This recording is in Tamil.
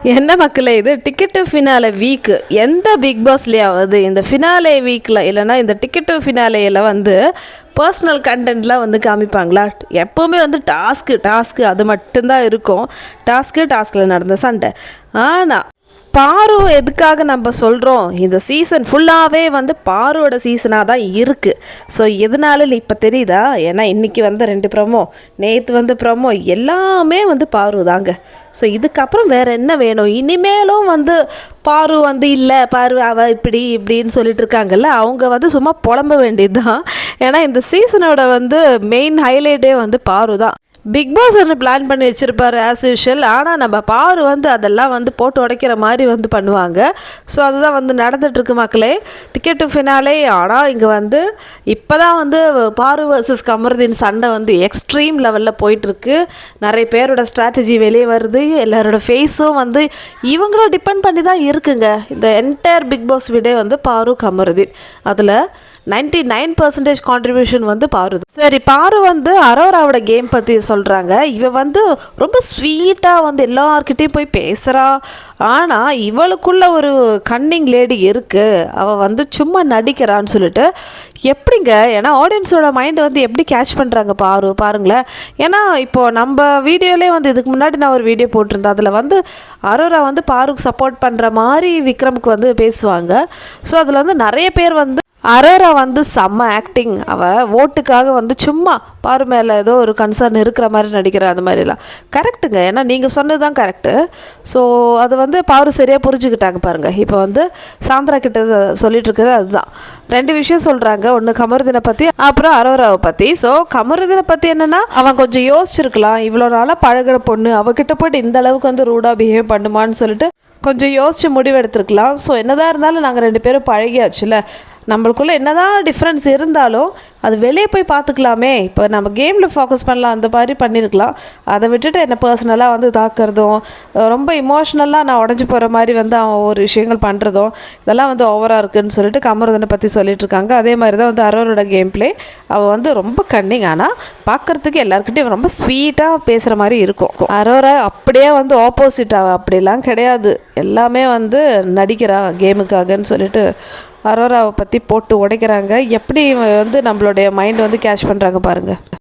என்ன மக்களே, இது டிக்கெட் டு ஃபினாலே வீக். எந்த பிக் பாஸ்லேயாவது இந்த ஃபினாலே வீக்கில் இல்லைனா இந்த டிக்கெட் டு ஃபினாலேயில் வந்து பர்சனல் கண்டென்ட்லாம் வந்து காமிப்பாங்களா? எப்போவுமே வந்து டாஸ்க்கு அது மட்டும்தான் இருக்கும். டாஸ்கில் நடந்த சண்டை. ஆனால் பாரு எதுக்காக நம்ம சொல்கிறோம், இந்த சீசன் ஃபுல்லாகவே வந்து பாரோட சீசனாக தான் இருக்குது. ஸோ எதனால இப்போ தெரியுதா? ஏன்னா இன்றைக்கி வந்து 2 ப்ரோமோ, நேற்று வந்து ப்ரோமோ, எல்லாமே வந்து பாரு தாங்க. ஸோ இதுக்கப்புறம் வேறு என்ன வேணும்? இனிமேலும் வந்து பாரு வந்து இல்லை, பாரு அவ இப்படின்னு சொல்லிட்டு இருக்காங்கல்ல, அவங்க வந்து சும்மா புலம்ப வேண்டியது தான். ஏன்னா இந்த சீசனோட வந்து மெயின் ஹைலைட்டே வந்து பாரு தான். பிக் பாஸ் ஒன்று பிளான் பண்ணி வச்சுருப்பார் ஆஸ் யூஷுவல். ஆனால் நம்ம பாரு வந்து அதெல்லாம் வந்து போட்டு உடைக்கிற மாதிரி வந்து பண்ணுவாங்க. ஸோ அதுதான் வந்து நடந்துகிட்ருக்கு மக்களே, டிக்கெட் டு ஃபினாலே. ஆனால் இங்கே வந்து இப்போ தான் வந்து பாரு வர்சஸ் கமருதீன் சண்டை வந்து எக்ஸ்ட்ரீம் லெவலில் போயிட்டுருக்கு. நிறைய பேரோட ஸ்ட்ராட்டஜி வெளியே வருது. எல்லாரோட ஃபேஸும் வந்து இவங்கள டிபெண்ட் பண்ணி தான் இருக்குங்க. இந்த என்டையர் பிக் பாஸ் வீடே வந்து பாரு கமருதீன். அதில் 99% கான்ட்ரிபியூஷன் வந்து பாரு. சரி, பாரு வந்து அரோராவோட கேம் பற்றி சொல்கிறாங்க. இவ வந்து ரொம்ப ஸ்வீட்டாக வந்து எல்லார்கிட்டையும் போய் பேசுகிறா. ஆனால் இவளுக்குள்ள ஒரு கன்னிங் லேடி இருக்குது, அவள் வந்து சும்மா நடிக்கிறான்னு சொல்லிட்டு எப்படிங்க? ஏன்னா ஆடியன்ஸோட மைண்டை வந்து எப்படி கேட்ச் பண்ணுறாங்க பாருங்களேன். ஏன்னா இப்போது நம்ம வீடியோலேயே வந்து இதுக்கு முன்னாடி நான் ஒரு வீடியோ போட்டிருந்தேன். அதில் வந்து அரோரா வந்து பாருக்கு சப்போர்ட் பண்ணுற மாதிரி விக்ரமுக்கு வந்து பேசுவாங்க. ஸோ அதில் வந்து நிறைய பேர் வந்து அரோரா வந்து செம்ம ஆக்டிங், அவள் ஓட்டுக்காக வந்து சும்மா பாரு மேலே ஏதோ ஒரு கன்சர்ன் இருக்கிற மாதிரி நடிக்கிற அந்த மாதிரிலாம் கரெக்டுங்க. ஏன்னா நீங்கள் சொன்னது தான் கரெக்டு. ஸோ அது வந்து பாரு சரியாக புரிஞ்சுக்கிட்டாங்க பாருங்கள். இப்போ வந்து சாந்திரா கிட்ட சொல்லிட்டு இருக்கிறது அதுதான். 2 விஷயம் சொல்கிறாங்க. ஒன்று கமருதீனை பற்றி, அப்புறம் அரோராவை பற்றி. ஸோ கமருதீனை பற்றி என்னென்னா, அவன் கொஞ்சம் யோசிச்சிருக்கலாம். இவ்வளோ நாளாக பழகிற பொண்ணு அவகிட்ட போய்ட்டு இந்த அளவுக்கு வந்து ரூடாக பிஹேவ் பண்ணுமான்னு சொல்லிட்டு கொஞ்சம் யோசித்து முடிவெடுத்துருக்கலாம். ஸோ என்னதான் இருந்தாலும் நாங்கள் 2 பேரும் பழகியாச்சுல, நம்மளுக்குள்ளே என்னதான் டிஃப்ரென்ஸ் இருந்தாலும் அது வெளியே போய் பார்த்துக்கலாமே. இப்போ நம்ம கேமில் ஃபோக்கஸ் பண்ணலாம், அந்த மாதிரி பண்ணியிருக்கலாம். அதை விட்டுட்டு என்னை பர்சனலாக வந்து தாக்குறதும், ரொம்ப இமோஷ்னலாக நான் உடஞ்சி போகிற மாதிரி வந்து அவன் ஒரு விஷயங்கள் பண்ணுறதும், இதெல்லாம் வந்து ஓவராக இருக்குதுன்னு சொல்லிட்டு கமருதனை பற்றி சொல்லிட்டு இருக்காங்க. அதே மாதிரி தான் வந்து அரோரோட கேம் பிளே. அவள் வந்து ரொம்ப கன்னிங், ஆனால் பார்க்குறதுக்கு எல்லாருக்கிட்டையும் ரொம்ப ஸ்வீட்டாக பேசுகிற மாதிரி இருக்கும். அரோரா அப்படியே வந்து ஆப்போசிட். அவள் அப்படிலாம் கிடையாது, எல்லாமே வந்து நடிக்கிறா கேமுக்காகன்னு சொல்லிட்டு அரோராவை பற்றி போட்டு உடைக்கிறாங்க. எப்படி வந்து நம்மளுடைய மைண்ட் வந்து கேட்ச் பண்ணுறாங்க பாருங்கள்.